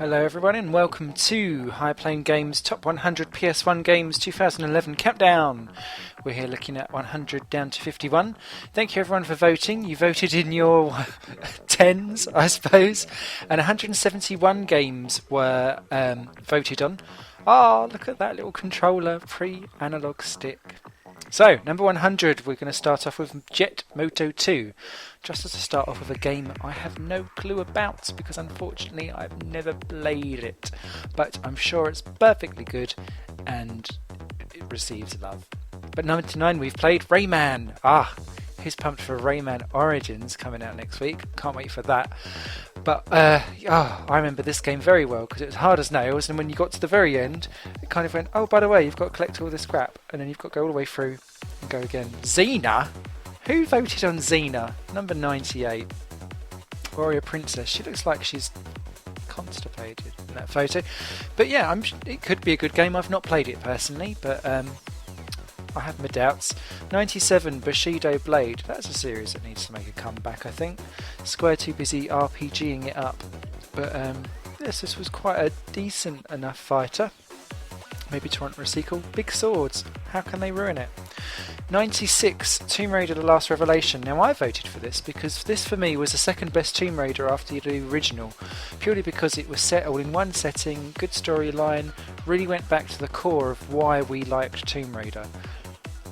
Hello everyone and welcome to High Plane Games Top 100 PS1 Games 2011 Countdown. We're here looking at 100 down to 51. Thank you everyone for voting. You voted in your tens, I suppose, and 171 games were voted on. Oh, look at that little controller, pre-analog stick. So, number 100, we're going to start off with Jet Moto 2. Just as to start off with a game I have no clue about because unfortunately I've never played it. But I'm sure it's perfectly good and it receives love. But number 9, we've played Rayman. Who's pumped for Rayman Origins coming out next week? Can't wait for that. But I remember this game very well because it was hard as nails, and when you got to the very end, it kind of went, oh, by the way, you've got to collect all this scrap, and then you've got to go all the way through and go again. Xena? Who voted on Xena? Number 98. Warrior Princess. She looks like she's constipated in that photo. But yeah, it could be a good game. I've not played it personally, but I have my doubts. 97, Bushido Blade. That's a series that needs to make a comeback, I think. Square too busy RPGing it up. But this was quite a decent enough fighter. Maybe to want a sequel. Big swords. How can they ruin it? 96, Tomb Raider The Last Revelation. Now I voted for this because this for me was the second best Tomb Raider after the original. Purely because it was set all in one setting, good storyline, really went back to the core of why we liked Tomb Raider.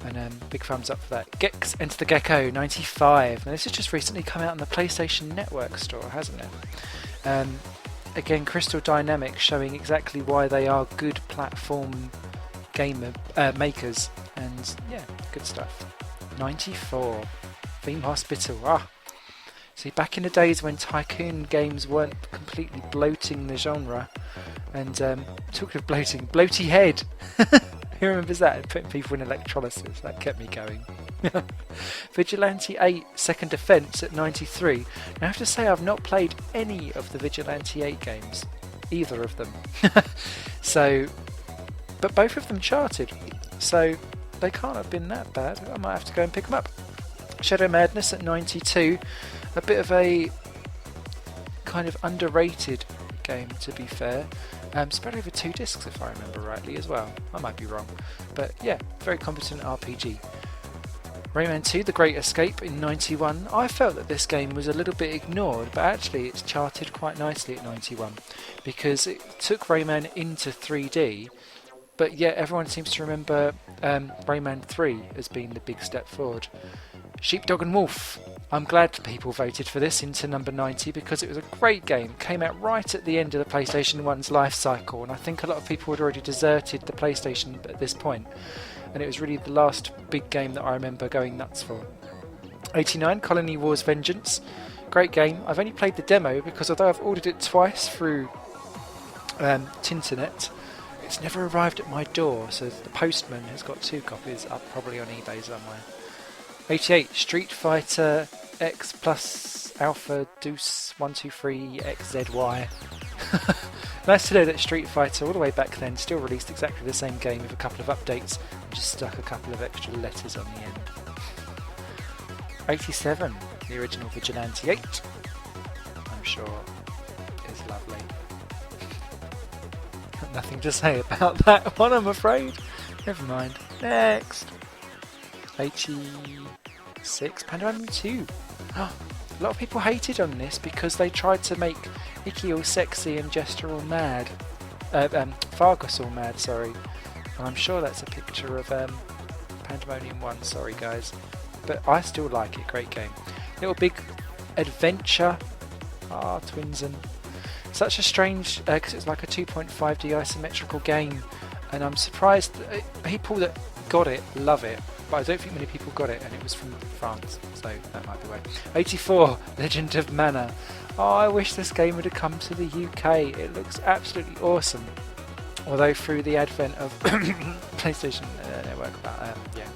And big thumbs up for that. Gex Enter the Gecko, 95. Now this has just recently come out on the PlayStation Network store, hasn't it? Again, Crystal Dynamics showing exactly why they are good platform game makers. And yeah, good stuff. 94. Theme Hospital. See, back in the days when tycoon games weren't completely bloating the genre. And talking of bloating, Bloaty Head. Who remembers that? Putting people in electrolysis. That kept me going. Vigilante 8, Second Defense at 93. Now, I have to say I've not played any of the Vigilante 8 games. Either of them. But both of them charted. So they can't have been that bad. I might have to go and pick them up. Shadow Madness at 92. A bit of a kind of underrated game, to be fair. Spread over 2 discs if I remember rightly as well. I might be wrong. But yeah, very competent RPG. Rayman 2, The Great Escape in 91. I felt that this game was a little bit ignored, but actually it's charted quite nicely at 91 because it took Rayman into 3D, but yet everyone seems to remember Rayman 3 as being the big step forward. Sheepdog and Wolf. I'm glad people voted for this into number 90 because it was a great game. Came out right at the end of the PlayStation 1's life cycle, and I think a lot of people had already deserted the PlayStation at this point. And it was really the last big game that I remember going nuts for. 89, Colony Wars Vengeance. Great game. I've only played the demo because although I've ordered it twice through Tinternet, it's never arrived at my door, so the postman has got 2 copies up probably on eBay somewhere. 88, Street Fighter X plus Alpha Deuce 123 XZY. Nice to know that Street Fighter all the way back then still released exactly the same game with a couple of updates and just stuck a couple of extra letters on the end. 87, the original Vigilante 8. I'm sure is lovely. Got nothing to say about that one, I'm afraid. Never mind. Next. 86, Pandemonium 2. A lot of people hated on this because they tried to make Icky all sexy and Jester all mad. Fargus all mad, sorry. And I'm sure that's a picture of Pandemonium 1, sorry guys. But I still like it, great game. Little Big Adventure. Twinsen. Such a strange, because it's like a 2.5D isometrical game. And I'm surprised that people that got it love it. But I don't think many people got it, and it was from France, so that might be why. 84, Legend of Mana. I wish this game would have come to the UK. It looks absolutely awesome. Although through the advent of PlayStation Network, yeah.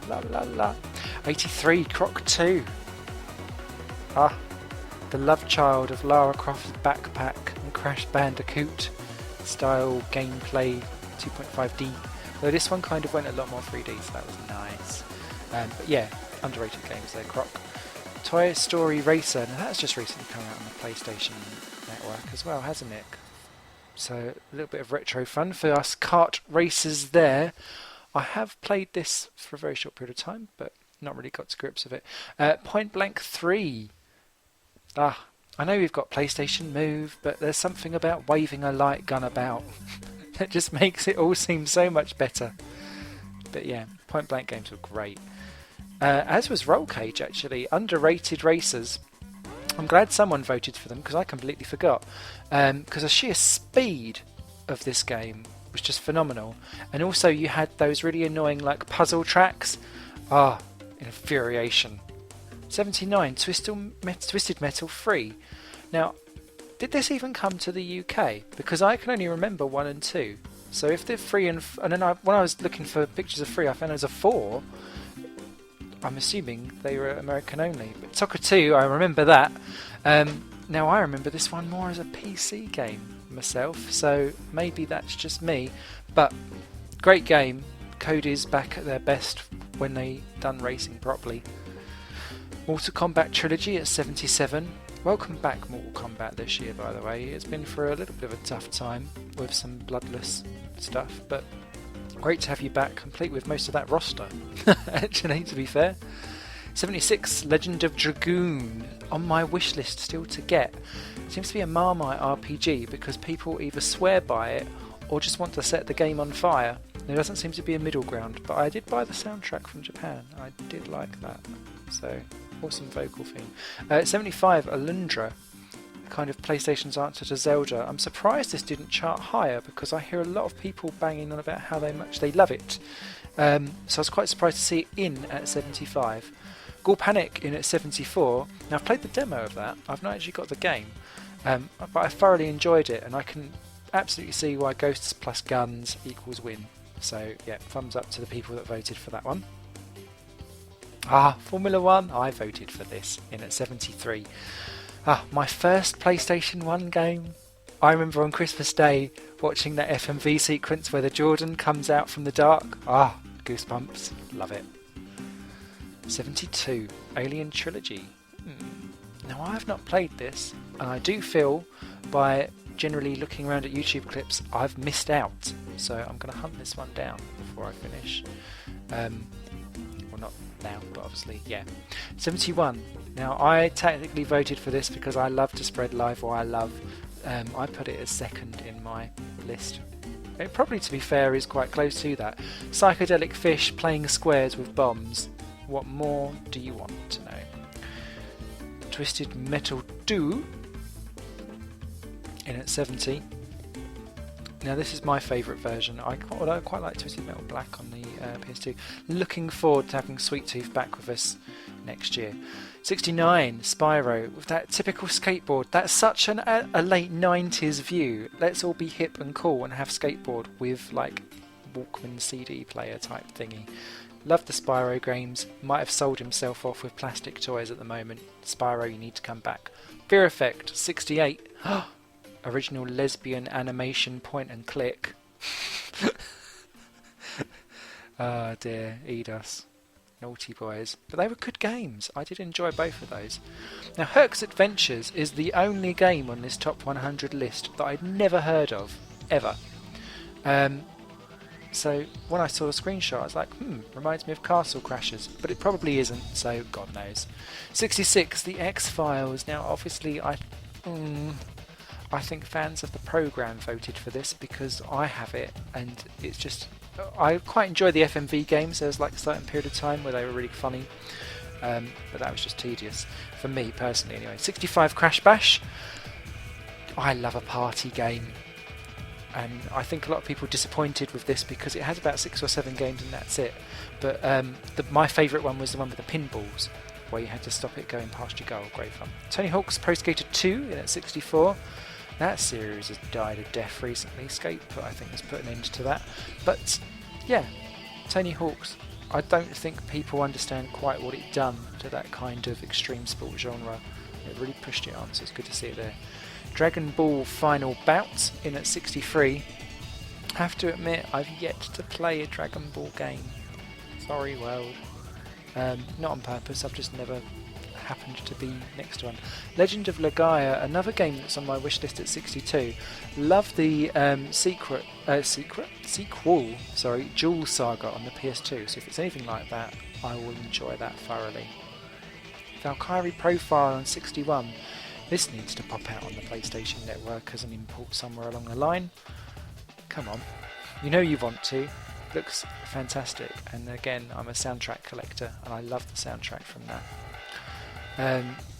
La la la. 83, Croc 2. The love child of Lara Croft's Backpack and Crash Bandicoot style gameplay, 2.5D. Though this one kind of went a lot more 3D, so that was nice. But yeah, underrated games there, Croc. Toy Story Racer. Now that's just recently come out on the PlayStation Network as well, hasn't it? So a little bit of retro fun for us kart racers there. I have played this for a very short period of time, but not really got to grips with it. Point Blank 3. I know we've got PlayStation Move, but there's something about waving a light gun about that just makes it all seem so much better. But yeah, Point Blank games were great. As was Roll Cage, actually. Underrated racers. I'm glad someone voted for them because I completely forgot. Because the sheer speed of this game was just phenomenal. And also you had those really annoying like puzzle tracks. Infuriation. 79, Twisted Metal 3. Now, did this even come to the UK? Because I can only remember 1 and 2. So if they're 3 and then when I was looking for pictures of 3, I found there was a 4. I'm assuming they were American only. But Soccer 2, I remember that. Now I remember this one more as a PC game myself, so maybe that's just me. But great game. Code is back at their best when they done racing properly. Mortal Kombat Trilogy at 77. Welcome back, Mortal Kombat, this year, by the way. It's been for a little bit of a tough time with some bloodless stuff, but great to have you back, complete with most of that roster, actually, to be fair. 76, Legend of Dragoon, on my wish list still to get. Seems to be a Marmite RPG because people either swear by it or just want to set the game on fire. There doesn't seem to be a middle ground, but I did buy the soundtrack from Japan. I did like that. So, awesome vocal theme. 75, Alundra, kind of PlayStation's answer to Zelda. I'm surprised this didn't chart higher because I hear a lot of people banging on about how much they love it. So I was quite surprised to see it in at 75. Ghoul Panic in at 74. Now I've played the demo of that. I've not actually got the game, but I thoroughly enjoyed it, and I can absolutely see why Ghosts plus Guns equals win. So yeah, thumbs up to the people that voted for that one. Formula 1. I voted for this in at 73. My first PlayStation 1 game. I remember on Christmas Day watching that FMV sequence where the Jordan comes out from the dark. Goosebumps. Love it. 72. Alien Trilogy. Now I have not played this, and I do feel by generally looking around at YouTube clips I've missed out. So I'm going to hunt this one down before I finish. Well, not now, but obviously, yeah. 71. Now I technically voted for this because I love to spread live what I love. I put it as second in my list. It probably, to be fair, is quite close to that. Psychedelic Fish playing squares with bombs. What more do you want to know? Twisted Metal 2 in at 70. Now this is my favourite version. I quite like Twisted Metal Black on the PS2. Looking forward to having Sweet Tooth back with us next year. 69, Spyro, with that typical skateboard. That's such a late 90s view. Let's all be hip and cool and have skateboard with like Walkman CD player type thingy. Love the Spyro games. Might have sold himself off with plastic toys at the moment. Spyro, you need to come back. Fear Effect, 68. Original lesbian animation point and click. Oh dear, eat us. Naughty boys. But they were good games. I did enjoy both of those. Now, Herc's Adventures is the only game on this top 100 list that I'd never heard of, ever. So when I saw the screenshot, I was like, reminds me of Castle Crashers, but it probably isn't, so God knows. 66, The X-Files. Now, obviously, I think fans of the programme voted for this because I have it, and it's just... I quite enjoy the FMV games. There was like a certain period of time where they were really funny, but that was just tedious for me personally anyway. 65, Crash Bash. I love a party game, and I think a lot of people are disappointed with this because it has about 6 or 7 games and that's it. But my favourite one was the one with the pinballs, where you had to stop it going past your goal. Great fun. Tony Hawk's Pro Skater 2 in at 64. That series has died a death recently. Skate, I think, has put an end to that. But yeah, Tony Hawk's. I don't think people understand quite what it done to that kind of extreme sport genre. It really pushed it on, so it's good to see it there. Dragon Ball Final Bout in at 63. Have to admit, I've yet to play a Dragon Ball game. Sorry, world. Not on purpose. I've just never happened to be next one. Legend of Legaia, another game that's on my wish list at 62. Love the sequel, Jewel Saga on the PS2. So if it's anything like that, I will enjoy that thoroughly. Valkyrie Profile on 61. This needs to pop out on the PlayStation Network as an import somewhere along the line. Come on, you know you want to. Looks fantastic, and again, I'm a soundtrack collector, and I love the soundtrack from that.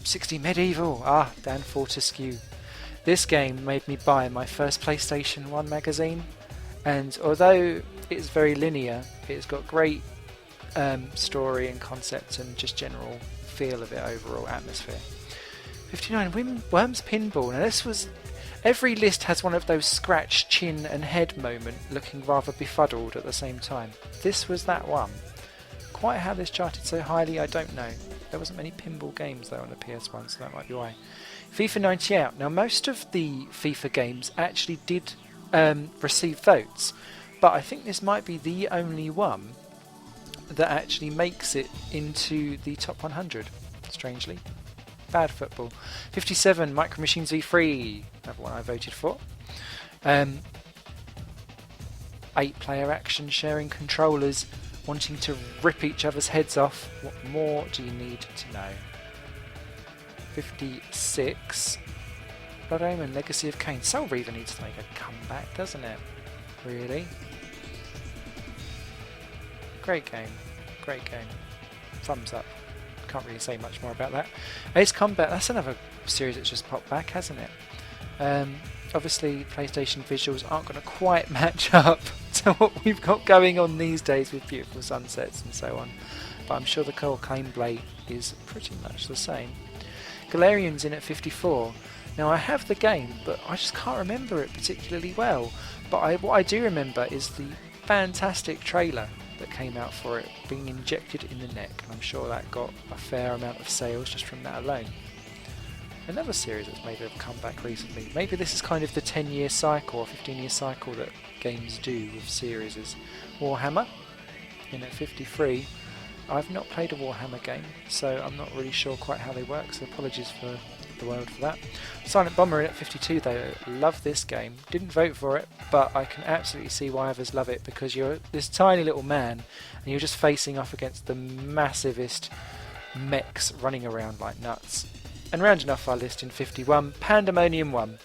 60 Medieval, Dan Fortescue. This game made me buy my first PlayStation 1 magazine, and although it's very linear, it's got great story and concept and just general feel of it, overall atmosphere. 59 Worms Pinball. Now this was... Every list has one of those scratch, chin and head moment looking rather befuddled at the same time. This was that one. Quite how this charted so highly, I don't know. There wasn't many pinball games though on the PS1, so that might be why. FIFA 98. Now most of the FIFA games actually did receive votes, but I think this might be the only one that actually makes it into the top 100, strangely. Bad football. 57, Micro Machines V3, another one I voted for. 8-player action sharing controllers, wanting to rip each other's heads off. What more do you need to know? 56, Blood Omen, Legacy of Kain. Soul Reaver needs to make a comeback, doesn't it? Really? Great game. Great game. Thumbs up. Can't really say much more about that. Ace Combat, that's another series that's just popped back, hasn't it? Obviously PlayStation visuals aren't going to quite match up to what we've got going on these days with beautiful sunsets and so on, but I'm sure the core gameplay is pretty much the same. Galarian's in at 54. Now I have the game, but I just can't remember it particularly well, but what I do remember is the fantastic trailer that came out for it being injected in the neck, and I'm sure that got a fair amount of sales just from that alone. Another series that's made a comeback recently, maybe this is kind of the 10-year cycle or 15-year cycle that games do with series, is Warhammer in at 53. I've not played a Warhammer game, so I'm not really sure quite how they work, so apologies for the world for that. Silent Bomber in at 52 though. Love this game. Didn't vote for it, but I can absolutely see why others love it, because you're this tiny little man and you're just facing off against the massivest mechs running around like nuts. And rounding off our list in 51, Pandemonium 1.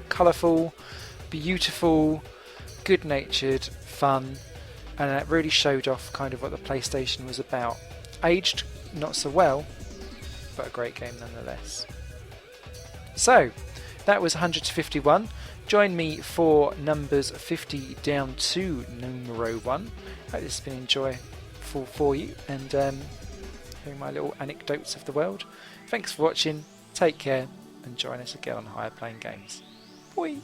Colourful, beautiful, good-natured, fun, and it really showed off kind of what the PlayStation was about. Aged not so well, but a great game nonetheless. So, that was 100 to 51. Join me for numbers 50 down to numero 1. Hope this has been enjoyable for you, and hearing my little anecdotes of the world. Thanks for watching, take care, and join us again on Higher Playing Games. Bye!